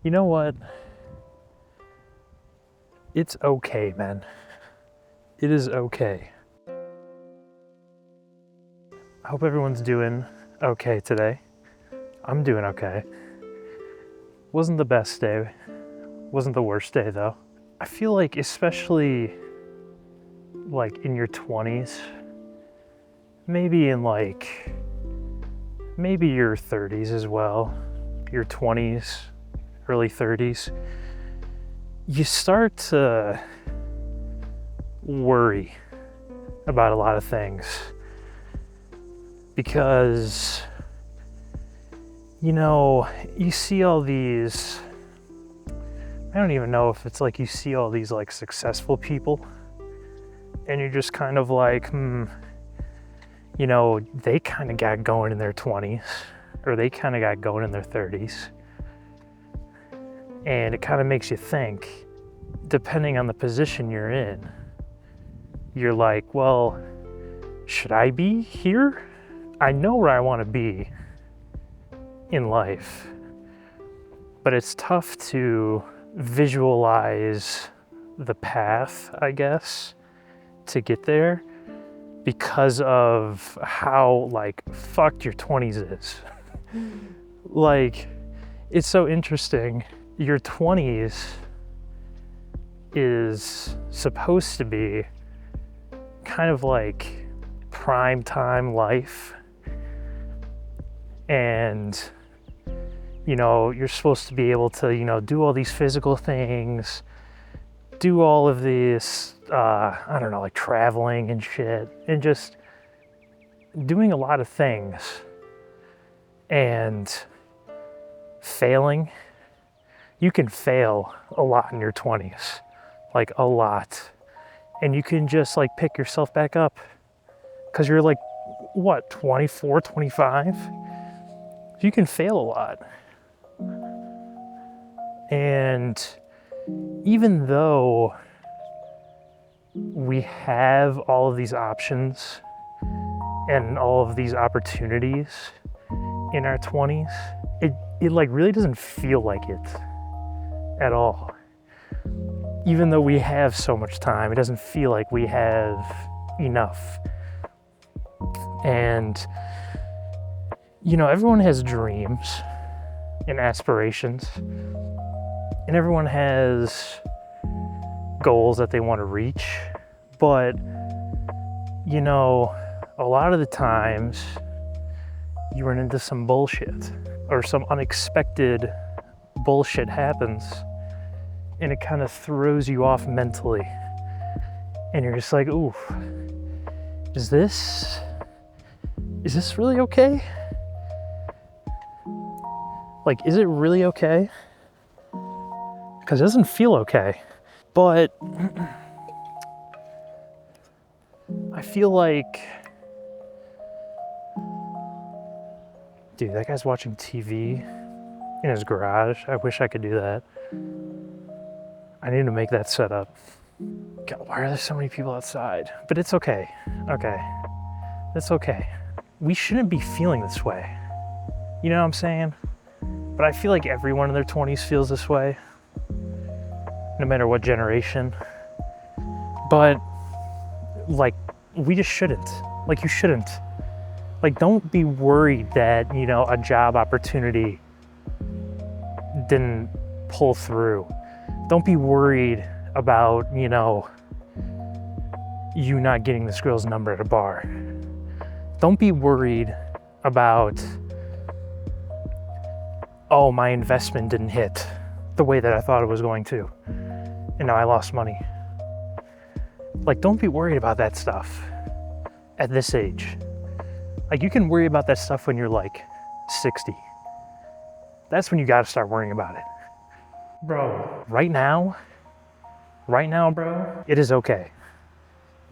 You know what? It's okay, man. It is okay. I hope everyone's doing okay today. I'm doing okay. Wasn't the best day. Wasn't the worst day though. I feel like especially like in your 20s, maybe maybe your 30s as well, your 20s, early 30s, you start to worry about a lot of things because, you see all these, I don't even know if it's like you see all these like successful people and you're just kind of like, they kind of got going in their 20s or they kind of got going in their 30s. And it kind of makes you think, depending on the position you're in, you're like, well, should I be here? I know where I want to be in life, but it's tough to visualize the path, I guess, to get there because of how like fucked your 20s is. Like, it's so interesting. Your 20s is supposed to be kind of like prime time life. And, you're supposed to be able to, do all these physical things, do all of this, like traveling and shit, and just doing a lot of things and failing. You can fail a lot in your 20s, like a lot. And you can just like pick yourself back up because you're like, 24, 25? You can fail a lot. And even though we have all of these options and all of these opportunities in our 20s, it like really doesn't feel like it at all. Even though we have so much time, it doesn't feel like we have enough. And, everyone has dreams and aspirations, and everyone has goals that they want to reach. But, a lot of the times you run into some bullshit or some unexpected bullshit happens, and it kind of throws you off mentally. And you're just like, ooh, is this really okay? Like, is it really okay? Because it doesn't feel okay. But I feel like, dude, that guy's watching TV in his garage. I wish I could do that. I need to make that setup. God, why are there so many people outside? But it's okay. Okay. It's okay. We shouldn't be feeling this way. You know what I'm saying? But I feel like everyone in their 20s feels this way, no matter what generation. But, like, we just shouldn't. Like, you shouldn't. Like, don't be worried that, a job opportunity didn't pull through. Don't be worried about, you not getting this girl's number at a bar. Don't be worried about, oh, my investment didn't hit the way that I thought it was going to, and now I lost money. Like, don't be worried about that stuff at this age. Like, you can worry about that stuff when you're like 60. That's when you gotta start worrying about it. Bro, right now, bro, it is okay.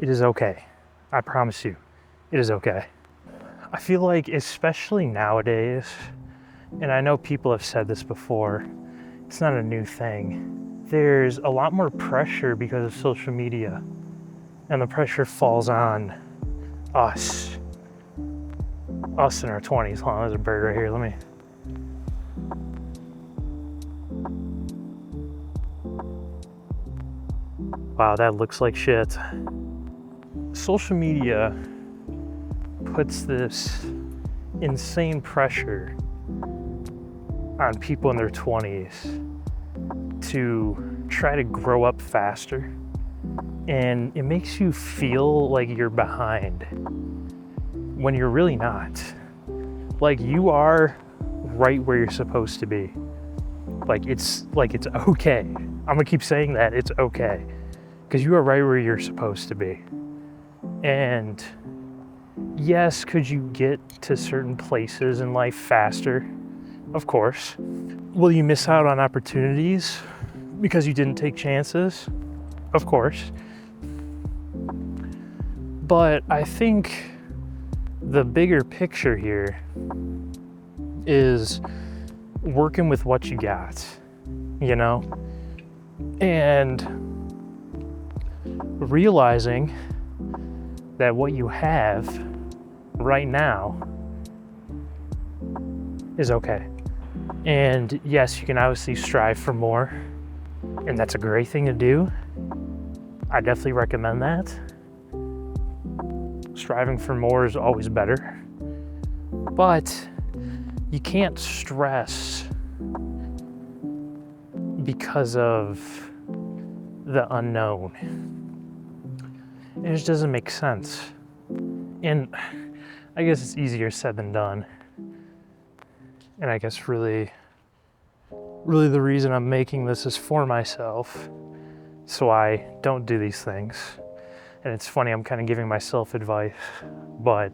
It is okay. I promise you, it is okay. I feel like, especially nowadays, and I know people have said this before, it's not a new thing. There's a lot more pressure because of social media, and the pressure falls on us in our 20s. Hold on, there's a bird right here. Let me. Wow, that looks like shit. Social media puts this insane pressure on people in their 20s to try to grow up faster, and it makes you feel like you're behind when you're really not. Like, you are right where you're supposed to be. Like it's okay. I'm gonna keep saying that it's okay, because you are right where you're supposed to be. And yes, could you get to certain places in life faster? Of course. Will you miss out on opportunities because you didn't take chances? Of course. But I think the bigger picture here is working with what you got, you know? And realizing that what you have right now is okay. And yes, you can obviously strive for more, and that's a great thing to do. I definitely recommend that. Striving for more is always better. But you can't stress because of the unknown. It just doesn't make sense. And I guess it's easier said than done. And I guess really the reason I'm making this is for myself, so I don't do these things. And it's funny, I'm kind of giving myself advice, but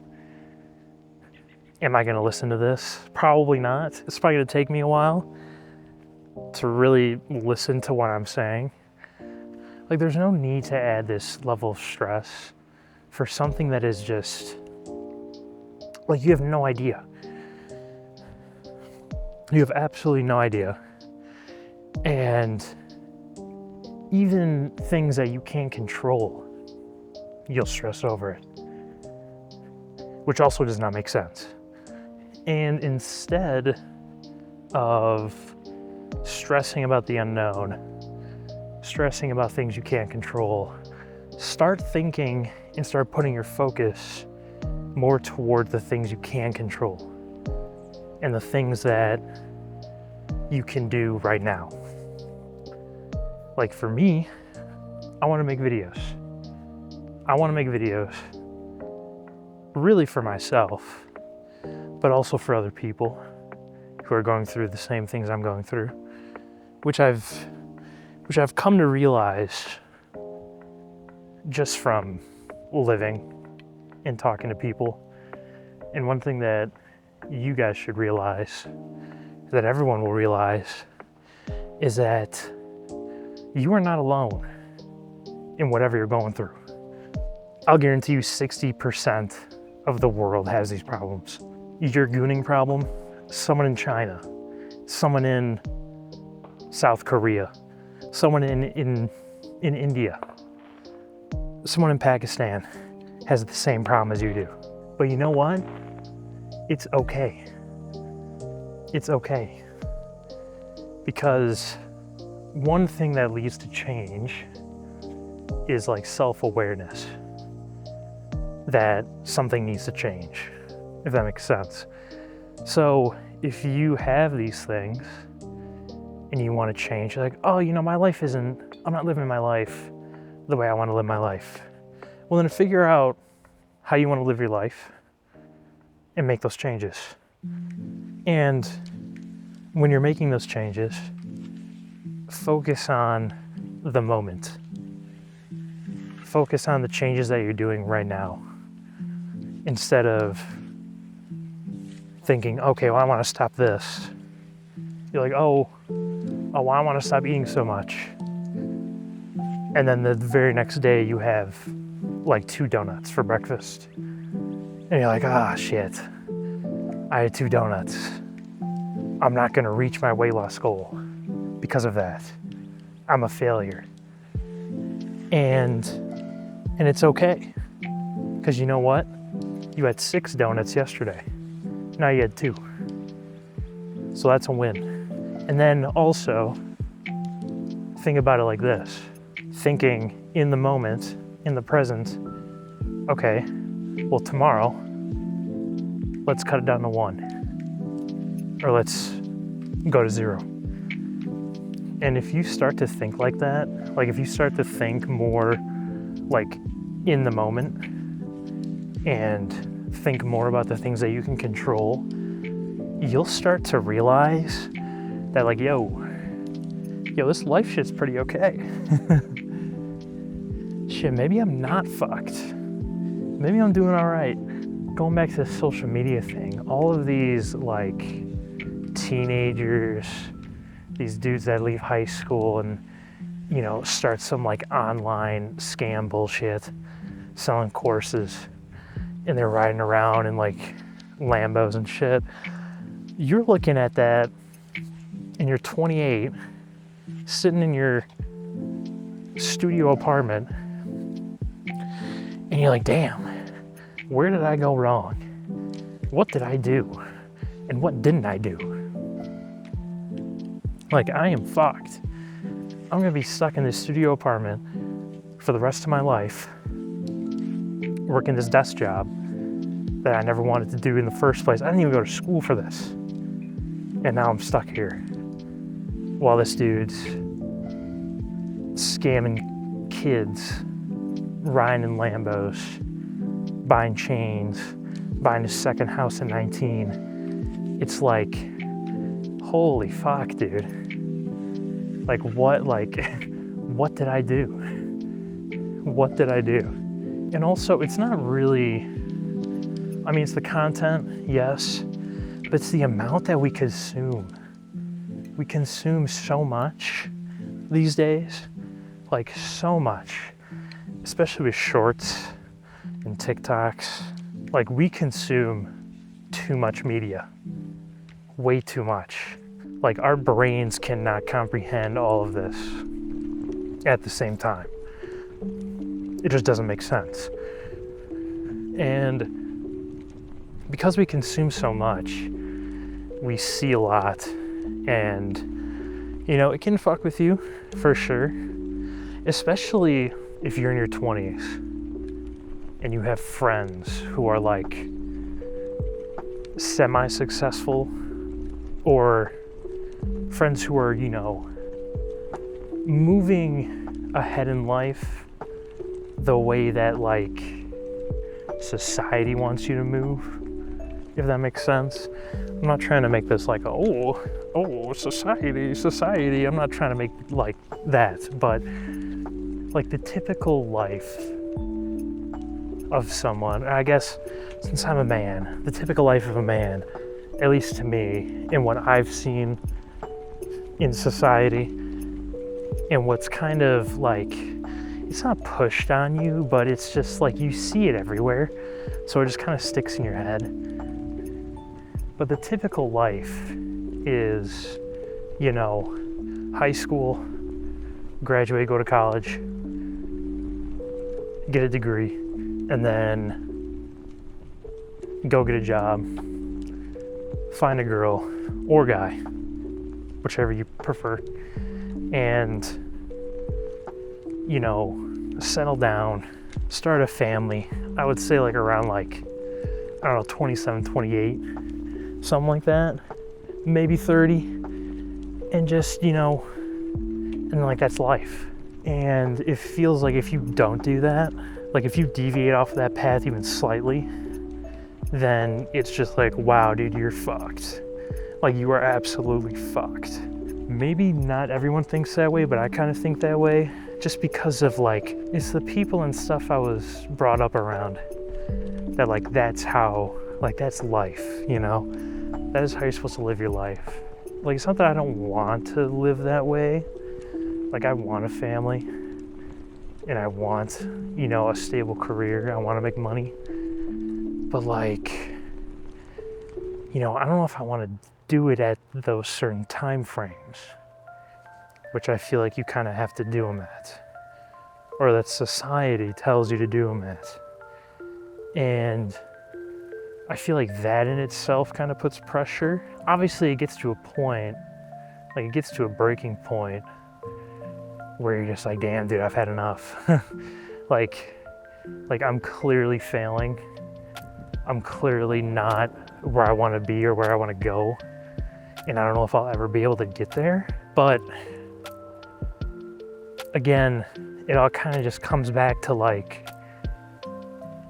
am I gonna listen to this? Probably not. It's probably gonna take me a while to really listen to what I'm saying. Like, there's no need to add this level of stress for something that is just, like, you have no idea. You have absolutely no idea. And even things that you can't control, you'll stress over it, which also does not make sense. And instead of stressing about the unknown, stressing about things you can't control, start thinking and start putting your focus more toward the things you can control and the things that you can do right now. Like for me, I want to make videos. I want to make videos really for myself, but also for other people who are going through the same things I'm going through, which I've come to realize just from living and talking to people. And one thing that you guys should realize, that everyone will realize, is that you are not alone in whatever you're going through. I'll guarantee you 60% of the world has these problems. Your gooning problem, someone in China, someone in South Korea, someone in India, someone in Pakistan has the same problem as you do. But you know what? It's okay. It's okay. Because one thing that leads to change is like self-awareness that something needs to change, if that makes sense. So if you have these things and you want to change, you're like, oh, you know, I'm not living my life the way I want to live my life. Well, then figure out how you want to live your life and make those changes. And when you're making those changes, focus on the moment. Focus on the changes that you're doing right now, instead of thinking, okay, well, I want to stop this. You're like, oh, well, I want to stop eating so much. And then the very next day you have like 2 donuts for breakfast. And you're like, shit, I had 2 donuts. I'm not gonna reach my weight loss goal because of that. I'm a failure. And it's okay. Because you know what? You had 6 donuts yesterday. Now you had 2. So that's a win. And then also, think about it like this. thinking in the moment, in the present, okay, well, tomorrow, let's cut it down to 1, or let's go to 0. And if you start to think like that, like if you start to think more like in the moment and think more about the things that you can control, you'll start to realize that like, yo, this life shit's pretty okay. Shit, maybe I'm not fucked. Maybe I'm doing all right. Going back to the social media thing, all of these like teenagers, these dudes that leave high school and, you know, start some like online scam bullshit, selling courses, and they're riding around in like Lambos and shit. You're looking at that and you're 28, sitting in your studio apartment, and you're like, damn, where did I go wrong? What did I do? And what didn't I do? Like, I am fucked. I'm gonna be stuck in this studio apartment for the rest of my life, working this desk job that I never wanted to do in the first place. I didn't even go to school for this. And now I'm stuck here while this dude's scamming kids, riding in Lambos, buying chains, buying a second house at 19. It's like, holy fuck, dude. Like, what did I do? What did I do? And also, it's not really, I mean, it's the content, yes, but it's the amount that we consume. We consume so much these days, like so much, especially with shorts and TikToks. Like, we consume too much media, way too much. Like, our brains cannot comprehend all of this at the same time. It just doesn't make sense. And because we consume so much, we see a lot, and, you know, it can fuck with you for sure, especially if you're in your 20s and you have friends who are like semi-successful, or friends who are, you know, moving ahead in life the way that like society wants you to move, if that makes sense. I'm not trying to make this like, oh, society. I'm not trying to make like that, but like the typical life of someone, I guess, since I'm a man, the typical life of a man, at least to me, and what I've seen in society, and what's kind of like, it's not pushed on you, but it's just like you see it everywhere, so it just kind of sticks in your head. But the typical life is, you know, high school, graduate, go to college, get a degree, and then go get a job, find a girl or guy, whichever you prefer, and, you know, settle down, start a family. I would say like around like, I don't know, 27, 28, something like that, maybe 30, and just, you know, and like that's life. And it feels like if you don't do that, like if you deviate off of that path even slightly, then it's just like, wow, dude, you're fucked. Like, you are absolutely fucked. Maybe not everyone thinks that way, but I kind of think that way, just because of like, it's the people and stuff I was brought up around that like, that's how, like, that's life, you know? That is how you're supposed to live your life. Like, it's not that I don't want to live that way. Like, I want a family, and I want, you know, a stable career. I want to make money. But like, you know, I don't know if I want to do it at those certain time frames, which I feel like you kind of have to do them at, or that society tells you to do them at. And I feel like that in itself kind of puts pressure. Obviously, it gets to a point, like it gets to a breaking point where you're just like, damn, dude, I've had enough. like I'm clearly failing. I'm clearly not where I want to be or where I want to go. And I don't know if I'll ever be able to get there. But again, it all kind of just comes back to like,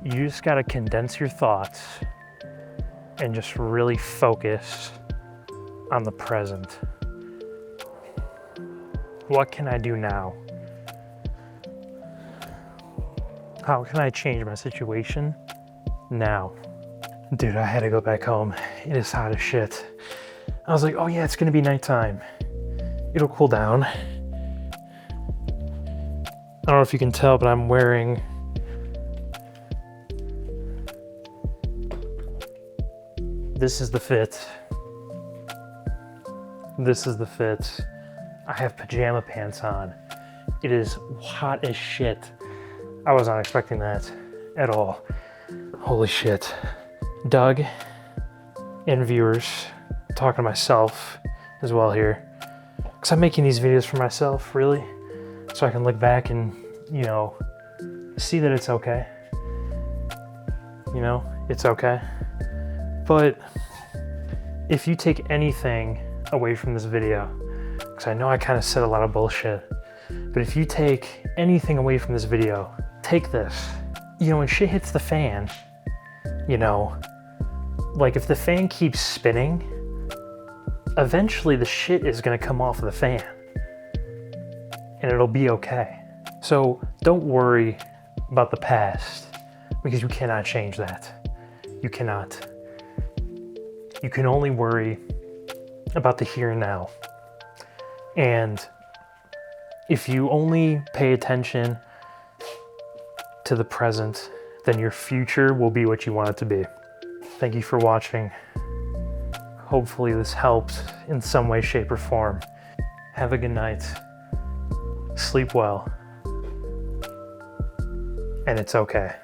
you just got to condense your thoughts and just really focus on the present. What can I do now? How can I change my situation now? Dude, I had to go back home. It is hot as shit. I was like, oh yeah, it's gonna be nighttime. It'll cool down. I don't know if you can tell, but I'm wearing this is the fit. This is the fit. I have pajama pants on. It is hot as shit. I was not expecting that at all. Holy shit. Doug and viewers, talking to myself as well here. Because I'm making these videos for myself, really. So I can look back and, you know, see that it's okay. You know, it's okay. But if you take anything away from this video, because I know I kind of said a lot of bullshit, but if you take anything away from this video, take this. You know, when shit hits the fan, you know, like if the fan keeps spinning, eventually the shit is gonna come off of the fan and it'll be okay. So don't worry about the past because you cannot change that. You cannot. You can only worry about the here and now. And if you only pay attention to the present, then your future will be what you want it to be. Thank you for watching. Hopefully this helped in some way, shape, or form. Have a good night. Sleep well. And it's okay.